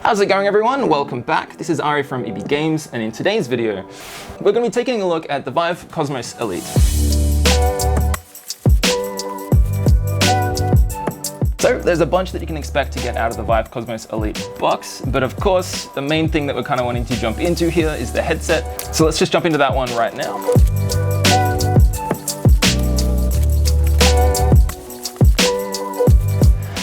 How's it going, everyone? Welcome back. This is Ari from EB Games, and in today's video, we're going to be taking a look at the Vive Cosmos Elite. So there's a bunch that you can expect to get out of the Vive Cosmos Elite box, but of course, the main thing that we're kind of wanting to jump into here is the headset. So let's just jump into that one right now.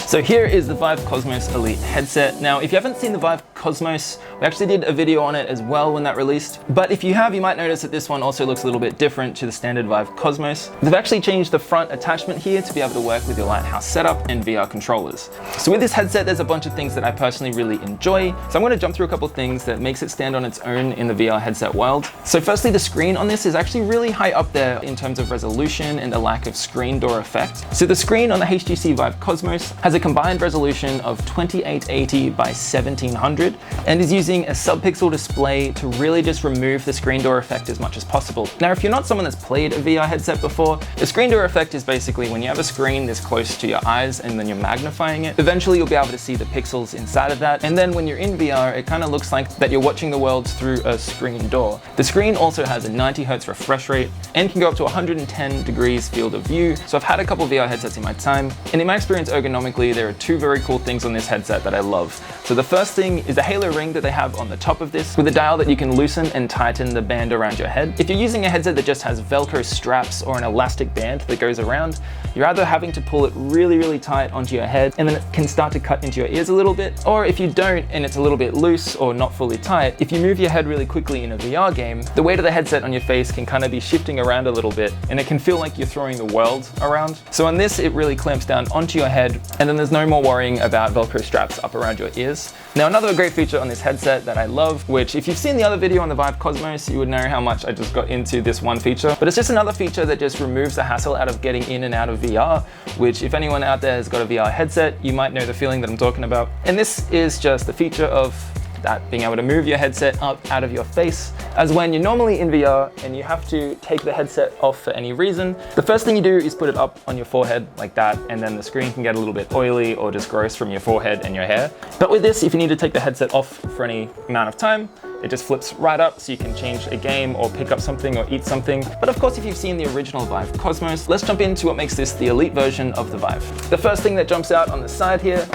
So here is the Vive Cosmos Elite headset. Now, if you haven't seen the Vive Cosmos, we actually did a video on it as well when that released. But if you have, you might notice that this one also looks a little bit different to the standard Vive Cosmos. They've actually changed the front attachment here to be able to work with your lighthouse setup and VR controllers. So with this headset, there's a bunch of things that I personally really enjoy. So I'm going to jump through a couple of things that makes it stand on its own in the VR headset world. So firstly, the screen on this is actually really high up there in terms of resolution and the lack of screen door effect. So the screen on the HTC Vive Cosmos has a combined resolution of 2880 by 1700 and is using a sub-pixel display to really just remove the screen door effect as much as possible. Now, if you're not someone that's played a VR headset before, the screen door effect is basically when you have a screen this close to your eyes and then you're magnifying it, eventually you'll be able to see the pixels inside of that. And then when you're in VR, it kind of looks like that you're watching the world through a screen door. The screen also has a 90 Hz refresh rate and can go up to 110 degrees field of view. So I've had a couple VR headsets in my time, and in my experience ergonomically, there are two very cool things on this headset that I love. So the first thing is the halo ring that they have on the top of this with a dial that you can loosen and tighten the band around your head. If you're using a headset that just has Velcro straps or an elastic band that goes around, you're either having to pull it really tight onto your head and then it can start to cut into your ears a little bit, or if you don't and it's a little bit loose or not fully tight, if you move your head really quickly in a VR game, the weight of the headset on your face can kind of be shifting around a little bit and it can feel like you're throwing the world around. So on this, it really clamps down onto your head and then there's no more worrying about Velcro straps up around your ears. Now, another great feature on this headset that I love, which if you've seen the other video on the Vive Cosmos, you would know how much I just got into this one feature, but it's just another feature that just removes the hassle out of getting in and out of VR, which if anyone out there has got a VR headset, you might know the feeling that I'm talking about. And this is just the feature of that being able to move your headset up out of your face, as when you're normally in VR and you have to take the headset off for any reason, the first thing you do is put it up on your forehead like that, and then the screen can get a little bit oily or just gross from your forehead and your hair. But with this, if you need to take the headset off for any amount of time, it just flips right up so you can change a game or pick up something or eat something. But of course, if you've seen the original Vive Cosmos, let's jump into what makes this the elite version of the Vive. The first thing that jumps out on the side here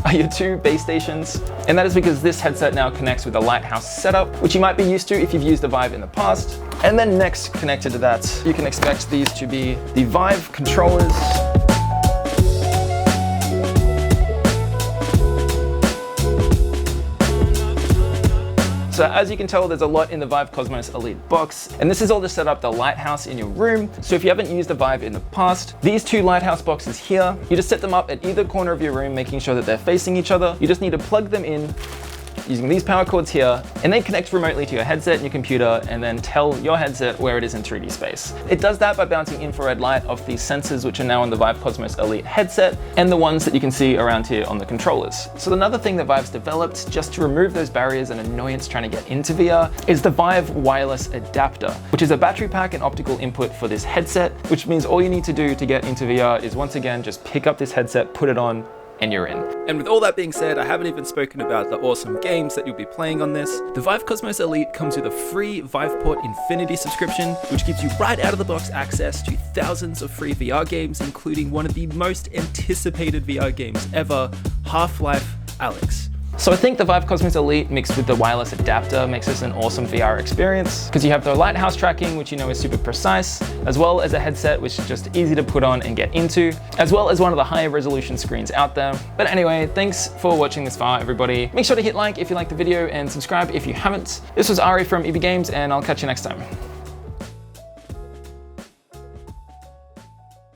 are your two base stations, and that is because this headset now connects with a lighthouse setup, which you might be used to if you've used the Vive in the past. And then next, connected to that, you can expect these to be the Vive controllers. So as you can tell, there's a lot in the Vive Cosmos Elite box, and this is all to set up the lighthouse in your room. So if you haven't used a Vive in the past, these two lighthouse boxes here, you just set them up at either corner of your room, making sure that they're facing each other. You just need to plug them in using these power cords here, and they connect remotely to your headset and your computer and then tell your headset where it is in 3D space. It does that by bouncing infrared light off these sensors, which are now on the Vive Cosmos Elite headset and the ones that you can see around here on the controllers. So another thing that Vive's developed just to remove those barriers and annoyance trying to get into VR is the Vive wireless adapter, which is a battery pack and optical input for this headset, which means all you need to do to get into VR is once again just pick up this headset, put it on, and you're in. And with all that being said, I haven't even spoken about the awesome games that you'll be playing on this. The Vive Cosmos Elite comes with a free Viveport Infinity subscription, which gives you right out of the box access to thousands of free VR games, including one of the most anticipated VR games ever, Half-Life Alyx. So I think the Vive Cosmos Elite mixed with the wireless adapter makes this an awesome VR experience, because you have the lighthouse tracking, which you know is super precise, as well as a headset which is just easy to put on and get into, as well as one of the higher resolution screens out there. But anyway, thanks for watching this far, everybody. Make sure to hit like if you liked the video and subscribe if you haven't. This was Ari from EB Games, and I'll catch you next time.